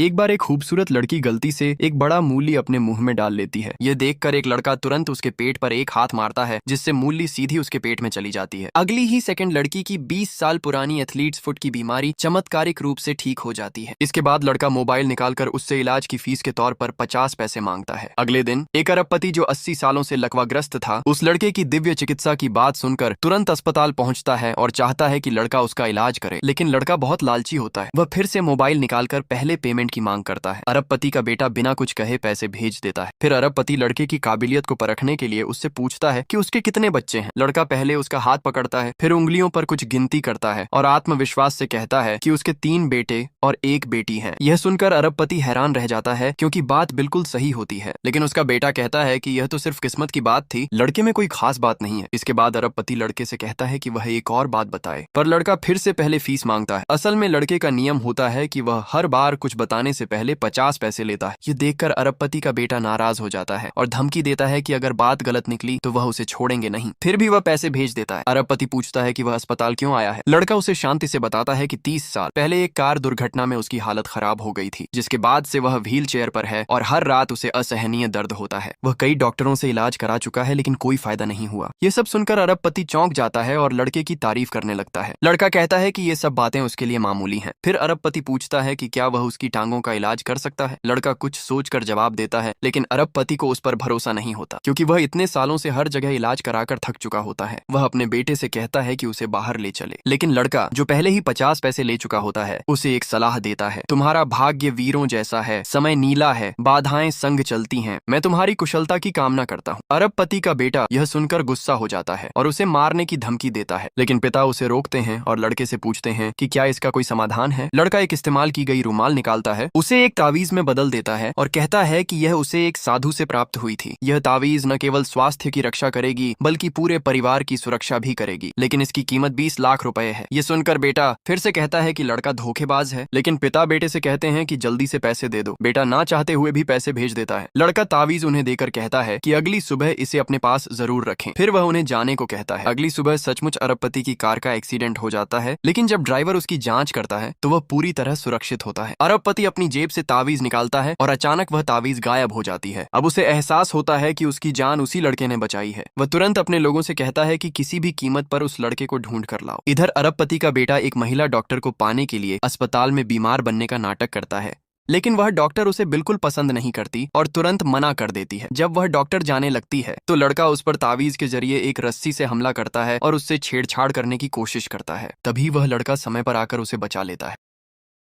एक बार एक खूबसूरत लड़की गलती से एक बड़ा मूली अपने मुंह में डाल लेती है। यह देखकर एक लड़का तुरंत उसके पेट पर एक हाथ मारता है, जिससे मूली सीधी उसके पेट में चली जाती है। अगली ही सेकंड लड़की की 20 साल पुरानी एथलीट्स फुट की बीमारी चमत्कारिक रूप से ठीक हो जाती है। इसके बाद लड़का मोबाइल निकालकर उससे इलाज की फीस के तौर पर 50 पैसे मांगता है। अगले दिन एक अरबपति जो 80 सालों से लकवाग्रस्त था, उस लड़के की दिव्य चिकित्सा की बात सुनकर तुरंत अस्पताल पहुंचता है और चाहता है कि लड़का उसका इलाज करे। लेकिन लड़का बहुत लालची होता है। वह फिर से मोबाइल निकालकर पहले पेमेंट की मांग करता है। अरबपति का बेटा बिना कुछ कहे पैसे भेज देता है। फिर अरबपति लड़के की काबिलियत को परखने के लिए उससे पूछता है कि उसके कितने बच्चे हैं। लड़का पहले उसका हाथ पकड़ता है, फिर उंगलियों पर कुछ गिनती करता है और आत्मविश्वास से कहता है कि उसके 3 बेटे और 1 बेटी है। यह सुनकर अरबपति हैरान रह जाता है, क्योंकि बात बिल्कुल सही होती है। लेकिन उसका बेटा कहता है कि यह तो सिर्फ किस्मत की बात थी, लड़के में कोई खास बात नहीं है। इसके बाद अरबपति लड़के से कहता है कि वह एक और बात बताए, पर लड़का फिर से पहले फीस मांगता है। असल में लड़के का नियम होता है कि वह हर बार कुछ बताने से पहले 50 पैसे लेता है। ये देखकर अरबपति का बेटा नाराज हो जाता है और धमकी देता है कि अगर बात गलत निकली तो वह उसे छोड़ेंगे नहीं। फिर भी वह पैसे भेज देता है। अरबपति पूछता है कि वह अस्पताल क्यों आया है। लड़का उसे शांति से बताता है कि 30 साल पहले एक कार दुर्घटना में उसकी हालत खराब हो गई थी, जिसके बाद से वह व्हील चेयर पर है और हर रात उसे असहनीय दर्द होता है। वह कई डॉक्टरों से इलाज करा चुका है, लेकिन कोई फायदा नहीं हुआ। ये सब सुनकर अरबपति चौंक जाता है और लड़के की तारीफ करने लगता है। लड़का कहता है कि ये सब बातें उसके लिए मामूली हैं। फिर अरबपति पूछता है कि क्या वह उसकी टांगों का इलाज कर सकता है। लड़का कुछ सोचकर जवाब देता है, लेकिन अरबपति को उस पर भरोसा नहीं होता, क्योंकि वह इतने सालों से हर जगह इलाज कराकर थक चुका होता है। वह अपने बेटे से कहता है कि उसे बाहर ले चले, लेकिन लड़का जो पहले ही 50 पैसे ले चुका होता है, उसे एक सलाह देता है। तुम्हारा भाग्य वीरों जैसा है, समय नीला है, बाधाएं संग चलती हैं, मैं तुम्हारी कुशलता की कामना करता हूँ। अरबपति का बेटा यह सुनकर गुस्सा हो जाता है और उसे मारने की धमकी देता है, लेकिन पिता उसे रोकते हैं और लड़के से पूछते हैं कि क्या इसका कोई समाधान है। लड़का एक इस्तेमाल की गई रुमाल निकालता है, उसे एक तावीज में बदल देता है और कहता है कि यह उसे एक साधु से प्राप्त हुई थी। यह तावीज न केवल स्वास्थ्य की रक्षा करेगी, बल्कि पूरे परिवार की सुरक्षा भी करेगी, लेकिन इसकी कीमत 20 लाख रुपए है। ये सुनकर बेटा फिर से कहता है कि लड़का धोखेबाज है, लेकिन पिता बेटे से कहते हैं कि जल्दी से पैसे दे दो। बेटा ना चाहते हुए भी पैसे भेज देता है। लड़का तावीज उन्हें देकर कहता है कि अगली सुबह इसे अपने पास जरूर रखें। फिर वह उन्हें जाने को कहता है। अगली सुबह सचमुच अरबपति की कार का एक्सीडेंट हो जाता है, लेकिन जब ड्राइवर उसकी जांच करता है तो वह पूरी तरह सुरक्षित होता है। अरबपति अपनी जेब से तावीज निकालता है और अचानक वह तावीज गायब हो जाती है। अब उसे एहसास होता है कि उसकी जान उसी लड़के ने बचाई है। वह तुरंत अपने लोगों से कहता है कि किसी भी कीमत पर उस लड़के को ढूंढ कर लाओ। इधर अरबपति का बेटा एक महिला डॉक्टर को पाने के लिए अस्पताल में बीमार बनने का नाटक करता है, लेकिन वह डॉक्टर उसे बिल्कुल पसंद नहीं करती और तुरंत मना कर देती है। जब वह डॉक्टर जाने लगती है तो लड़का उस पर तावीज के जरिए एक रस्सी से हमला करता है और उससे छेड़छाड़ करने की कोशिश करता है। तभी वह लड़का समय पर आकर उसे बचा लेता है।